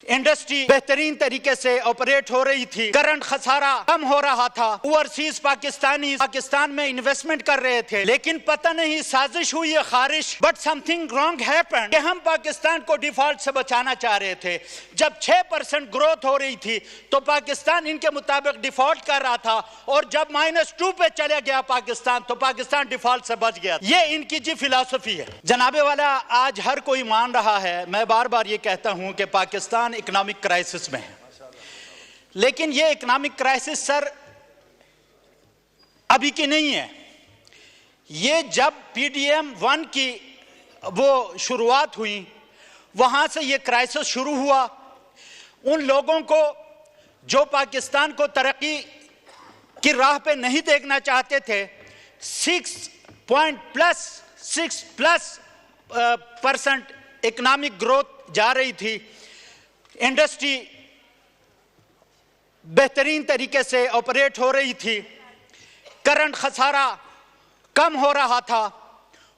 Industry बेहतरीन तरीके से ऑपरेट हो रही थी, करंट खसारा कम हो रहा था, ओवरसीज पाकिस्तानी पाकिस्तान में इन्वेस्टमेंट कर रहे थे, लेकिन पता नहीं साजिश हुई है खारिश, बट समथिंग रॉन्ग हैपेंड कि हम पाकिस्तान को डिफॉल्ट से बचाना चाह रहे थे। जब 6% ग्रोथ हो रही थी तो पाकिस्तान इनके मुताबिक डिफॉल्ट कर रहा था, और जब -2 पे चले गया पाकिस्तान तो पाकिस्तान डिफॉल्ट से बच गया। ये इनकी जी फिलॉसफी है। जनाबे वाला, आज हर कोई मान रहा है, मैं बार बार ये कहता हूं कि पाकिस्तान इकोनॉमिक क्राइसिस में है, लेकिन ये इकोनॉमिक क्राइसिस सर अभी की नहीं है। ये जब PDM 1 की वो शुरुआत हुई, वहां से ये क्राइसिस शुरू हुआ। उन लोगों को जो पाकिस्तान को तरक्की की राह पे नहीं देखना चाहते थे, 6% इकोनॉमिक ग्रोथ जा रही थी, इंडस्ट्री बेहतरीन तरीके से ऑपरेट हो रही थी, करंट खसारा कम हो रहा था,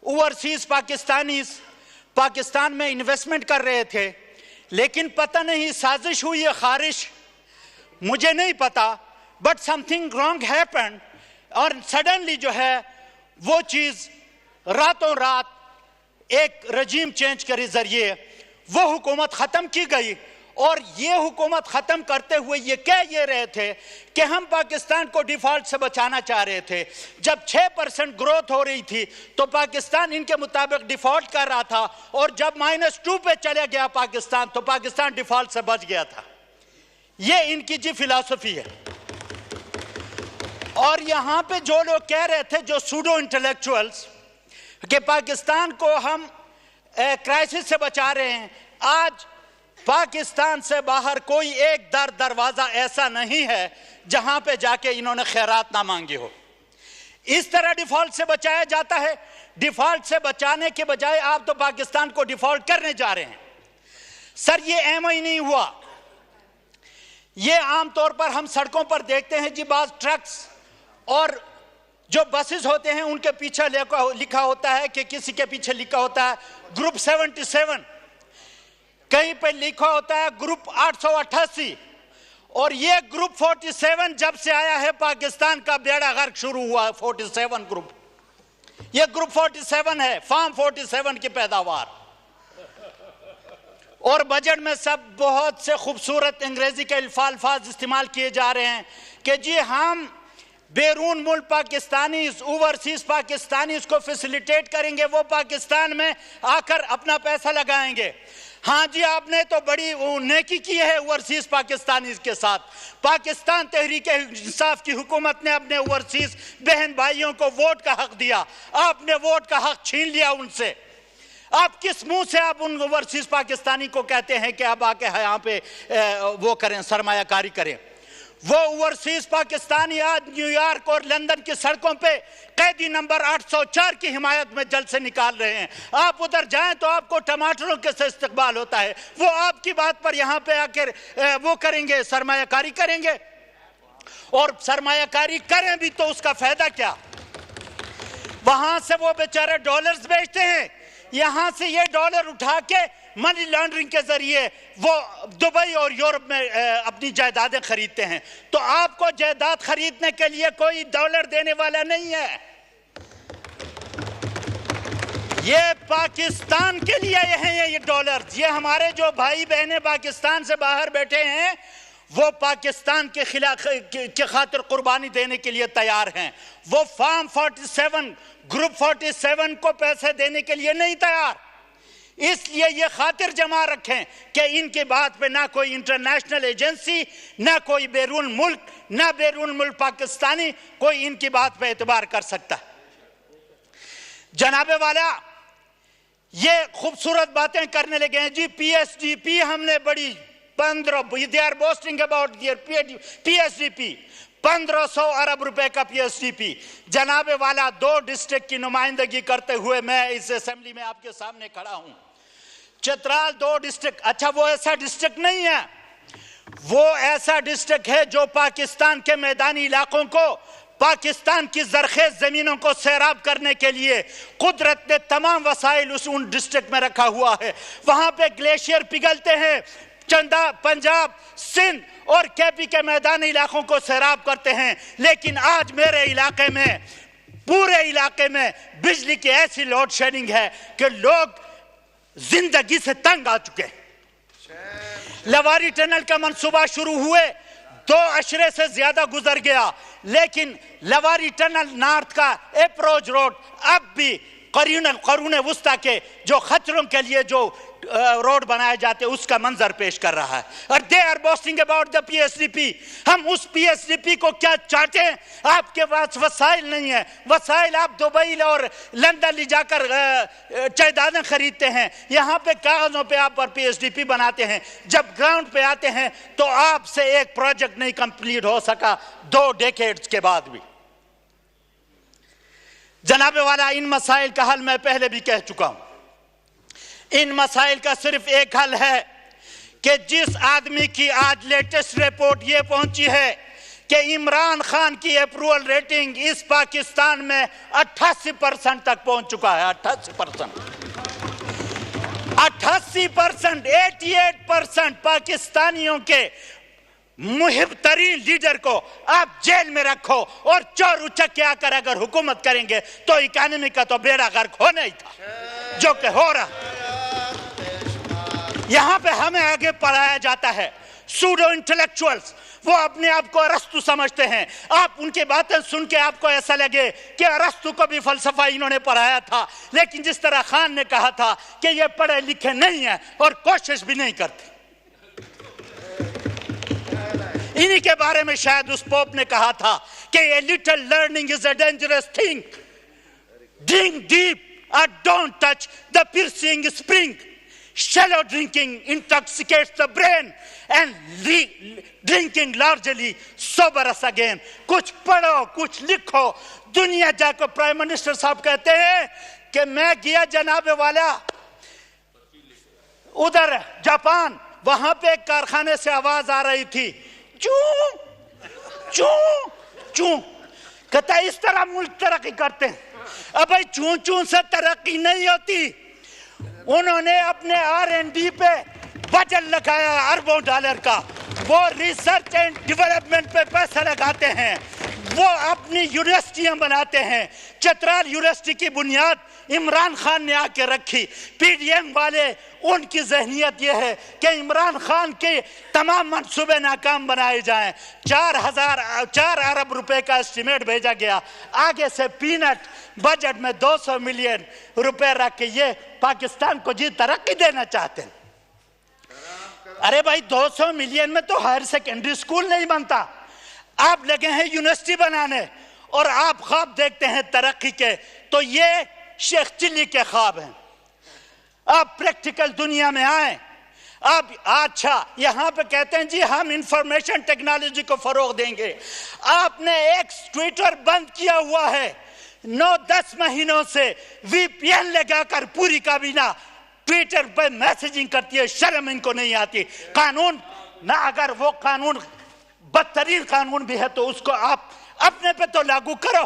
ओवरसीज पाकिस्तानी पाकिस्तान में इन्वेस्टमेंट कर रहे थे, लेकिन पता नहीं साजिश हुई है खारिश, मुझे नहीं पता, बट समथिंग रॉन्ग हैपेंड, और सडनली जो है वो चीज रातों रात एक रजीम चेंज के जरिए वो हुकूमत खत्म की गई। और ये हुकूमत खत्म करते हुए ये कह ये रहे थे कि हम पाकिस्तान को डिफॉल्ट से बचाना चाह रहे थे। जब 6% ग्रोथ हो रही थी तो पाकिस्तान इनके मुताबिक डिफॉल्ट कर रहा था, और जब -2 पे चले गया पाकिस्तान तो पाकिस्तान डिफॉल्ट से बच गया था। ये इनकी जी फिलॉसफी है। और यहां पे जो लोग कह रहे थे, जो सूडो इंटेलेक्चुअल्स, कि पाकिस्तान को हम क्राइसिस से बचा रहे हैं, आज पाकिस्तान से बाहर कोई एक दरवाजा ऐसा नहीं है जहां पे जाके इन्होंने खैरात ना मांगी हो। इस तरह डिफॉल्ट से बचाया जाता है। डिफॉल्ट से बचाने के बजाय आप तो पाकिस्तान को डिफॉल्ट करने जा रहे हैं। सर ये एम ही नहीं हुआ। ये आमतौर पर हम सड़कों पर देखते हैं जी, बाज ट्रक्स और जो बसेस होते हैं उनके पीछे लिखा होता है कि किसी के पीछे लिखा होता है ग्रुप 77, कहीं पे लिखा होता है ग्रुप 888, और ये ग्रुप 47 जब से आया है पाकिस्तान का बेड़ा गर्क शुरू हुआ है। 47 ग्रुप, ये ग्रुप 47 है, फार्म 47 की पैदावार। और बजट में सब बहुत से खूबसूरत अंग्रेजी के अल्फाज इस्तेमाल किए जा रहे हैं कि जी हम बैरून मुल्क पाकिस्तानी, ओवरसीज पाकिस्तानी को फैसिलिटेट करेंगे, वो पाकिस्तान में आकर अपना पैसा लगाएंगे। हाँ जी, आपने तो बड़ी नेकी की है ओवरसीज पाकिस्तानी के साथ। पाकिस्तान तहरीक इंसाफ की हुकूमत ने अपने ओवरसीज बहन भाइयों को वोट का हक दिया, आपने वोट का हक छीन लिया उनसे। आप किस मुंह से आप उन ओवरसीज पाकिस्तानी को कहते हैं कि आप आके यहाँ पे वो करें, सरमायाकारी करें? वो ओवरसीज पाकिस्तानी आज न्यूयॉर्क और लंदन की सड़कों पे कैदी नंबर 804 की हिमायत में जल से निकाल रहे हैं। आप उधर जाएं तो आपको टमाटरों के से इस्तकबाल होता है। वो आपकी बात पर यहाँ पे आकर वो करेंगे, सरमायाकारी करेंगे, और सरमायाकारी करें भी तो उसका फायदा क्या? वहां से वो बेचारे डॉलर्स बेचते हैं, यहां से ये डॉलर उठा के मनी लॉन्ड्रिंग के जरिए वो दुबई और यूरोप में अपनी जायदादें खरीदते हैं। तो आपको जायदाद खरीदने के लिए कोई डॉलर देने वाला नहीं है। ये पाकिस्तान के लिए हैं ये डॉलर। ये हमारे जो भाई बहनें पाकिस्तान से बाहर बैठे हैं वो पाकिस्तान के खिलाफ के खातिर कुर्बानी देने के लिए तैयार हैं। वो फार्म 47 ग्रुप 47 को पैसे देने के लिए नहीं तैयार। इसलिए ये खातिर जमा रखें कि इनकी बात पे ना कोई इंटरनेशनल एजेंसी, ना कोई बैरून मुल्क, ना बैरून मुल्क पाकिस्तानी कोई इनकी बात पे एतबार कर सकता। जनाबे वाला, ये खूबसूरत बातें करने लगे हैं जी। PSDP हमने बड़ी 15 they are boasting about their PSDP 1500 अरब रुपए का PSDP। जनाबे वाला, 2 डिस्ट्रिक्ट की नुमाइंदगी करते हुए मैं इस असेंबली में आपके सामने खड़ा हूं। चित्राल 2 डिस्ट्रिक्ट, अच्छा वो ऐसा डिस्ट्रिक्ट नहीं है, वो ऐसा डिस्ट्रिक्ट है जो पाकिस्तान के मैदानी इलाकों को, पाकिस्तान की जरखेज जमीनों को सैराब करने के लिए कुदरत ने तमाम वसाइल उन डिस्ट्रिक्ट में रखा हुआ है। वहां पे ग्लेशियर पिघलते हैं, چندہ پنجاب سندھ اور KP کے میدانی علاقوں کو سیراب کرتے ہیں، لیکن آج میرے علاقے میں پورے علاقے میں بجلی کی ایسی لوڈ شیڈنگ ہے کہ لوگ زندگی سے تنگ آ چکے ہیں۔ لواری ٹنل کا منصوبہ شروع ہوئے 2 عشرے سے زیادہ گزر گیا، لیکن لواری ٹنل نارتھ کا اپروچ روڈ اب بھی قرون وسطی کے جو خچروں کے لیے جو روڈ بنائے جاتے اس کا منظر پیش کر رہا ہے۔ اور they are boasting about the PSDP۔ ہم اس PSDP کو کیا چاہتے ہیں؟ آپ کے پاس وسائل نہیں ہیں، وسائل آپ دبئی اور لندن لے جا کر جائیدادیں خریدتے ہیں، یہاں پہ کاغذوں پہ آپ پر PSDP بناتے ہیں، جب گراؤنڈ پہ آتے ہیں تو آپ سے ایک پروجیکٹ نہیں کمپلیٹ ہو سکا 2 ڈیکیڈز کے بعد بھی۔ جناب والا، ان مسائل کا حل میں پہلے بھی کہہ چکا ہوں۔ ان مسائل کا صرف ایک حل ہے کہ جس آدمی کی آج لیٹسٹ رپورٹ یہ پہنچی ہے کہ عمران خان کی اپروول ریٹنگ اس پاکستان میں 88% تک پہنچ چکا ہے۔ 88%، 88% پاکستانیوں کے محب ترین لیڈر کو آپ جیل میں رکھو اور چور اچک آ کر اگر حکومت کریں گے تو اکانومی کا تو بیڑا غرق ہونا ہی تھا، جو کہ ہو رہا۔ یہاں پہ ہمیں آگے پڑھایا جاتا ہے سوڈو انٹلیکچوئلز، وہ اپنے آپ کو ارسطو سمجھتے ہیں۔ آپ ان کی باتیں سن کے آپ کو ایسا لگے کہ ارسطو کو بھی فلسفہ انہوں نے پڑھایا تھا، لیکن جس طرح خان نے کہا تھا کہ یہ پڑھے لکھے نہیں ہیں اور کوشش بھی نہیں کرتے۔ انہی کے بارے میں شاید اس پوپ نے کہا تھا کہ a little learning is a dangerous thing. Drink deep or don't touch the piercing spring. Shallow drinking intoxicates the brain and drinking largely sober us again. کچھ پڑھو، کچھ لکھو۔ دنیا جا کر پرائم منسٹر صاحب کہتے ہیں کہ میں گیا جناب والا ادھر جاپان، وہاں پہ ایک کارخانے سے آواز آ رہی تھی، چوں چوں چوں، کہتا ہے اس طرح ملک ترقی کرتے ہیں۔ اب بھائی چوں چوں سے ترقی نہیں ہوتی۔ انہوں نے اپنے R&D پہ بجٹ لگایا اربوں ڈالر کا، وہ ریسرچ اینڈ ڈیولپمنٹ پہ پیسہ لگاتے ہیں، وہ اپنی یونیورسٹیاں بناتے ہیں۔ چترال یونیورسٹی کی بنیاد عمران خان نے آ کے رکھی۔ PDM والے ان کی ذہنیت یہ ہے کہ عمران خان کے تمام منصوبے ناکام بنائے جائیں۔ 4 ارب روپے کا اسٹیمیٹ بھیجا گیا، آگے سے پینٹ بجٹ میں 200 ملین روپے رکھ کے یہ پاکستان کو جی ترقی دینا چاہتے ہیں۔ ارے بھائی 200 ملین میں تو ہائر سیکنڈری سکول نہیں بنتا، آپ لگے ہیں یونیورسٹی بنانے اور آپ خواب دیکھتے ہیں ترقی کے، تو یہ شیخ چلی کے خواب ہیں۔ آپ پریکٹیکل دنیا میں آئیں۔ آپ اچھا یہاں پہ کہتے ہیں جی ہم انفارمیشن ٹیکنالوجی کو فروغ دیں گے۔ آپ نے ایک ٹویٹر بند کیا ہوا ہے، 9-10 مہینوں سے VPN لگا کر پوری کابینہ ٹویٹر پہ میسیجنگ کرتی ہے، شرم ان کو نہیں آتی۔ قانون نہ، اگر وہ قانون بدترین قانون بھی ہے تو اس کو آپ اپنے پہ تو لاگو کرو۔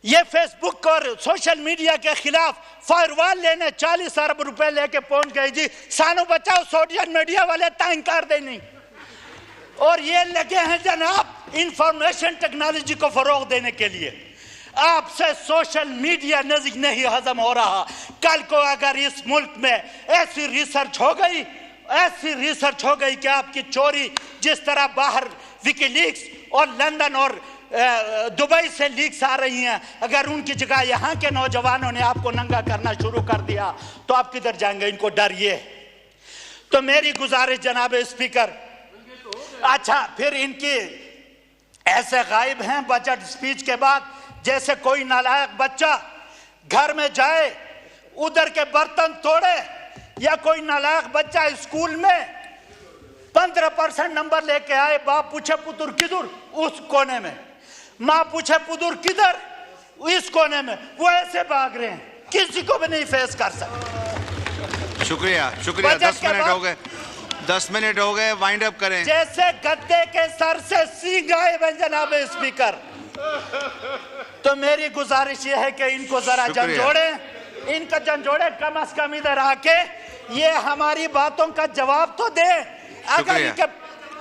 یہ فیس بک اور سوشل میڈیا کے خلاف فائر وال لینے 40 ارب روپے لے کے پہنچ گئی جی، سانو بچاؤ سوشل میڈیا والے تائیں کر دیں نہیں، اور یہ لگے ہیں جناب انفارمیشن ٹیکنالوجی کو فروغ دینے کے لیے۔ آپ سے سوشل میڈیا نہیں ہضم ہو رہا۔ کل کو اگر اس ملک میں ایسی ریسرچ ہو گئی کہ آپ کی چوری جس طرح باہر وکی لیکس اور لندن اور دبئی سے لیکس آ رہی ہیں، اگر ان کی جگہ یہاں کے نوجوانوں نے آپ کو ننگا کرنا شروع کر دیا تو آپ کدھر جائیں گے؟ ان کو ڈر یہ ہے۔ تو میری گزارش جناب اسپیکر، اچھا پھر ان کی ایسے غائب ہیں بجٹ سپیچ کے بعد جیسے کوئی نالائق بچہ گھر میں جائے ادھر کے برتن توڑے، یا کوئی نالائق بچہ اسکول میں 15% نمبر لے کے آئے، باپ پوچھے پتر کدھر؟ اس کونے میں۔ ماں پوچھے پدر کدھر؟ اس کونے میں۔ وہ ایسے بھاگ رہے ہیں، کسی کو بھی نہیں فیس کر سکتے۔ شکریہ 10 منٹ ہو گئے، وائنڈ اپ کریں۔ جیسے گدے کے سر سے سینگ آئے ہوئے جناب اسپیکر، تو میری گزارش یہ ہے کہ ان کو ذرا جھنجھوڑیں، ان کا جھنجھوڑیں، کم از کم ادھر آ کے یہ ہماری باتوں کا جواب تو دے. اگر شکریہ. یہ کہ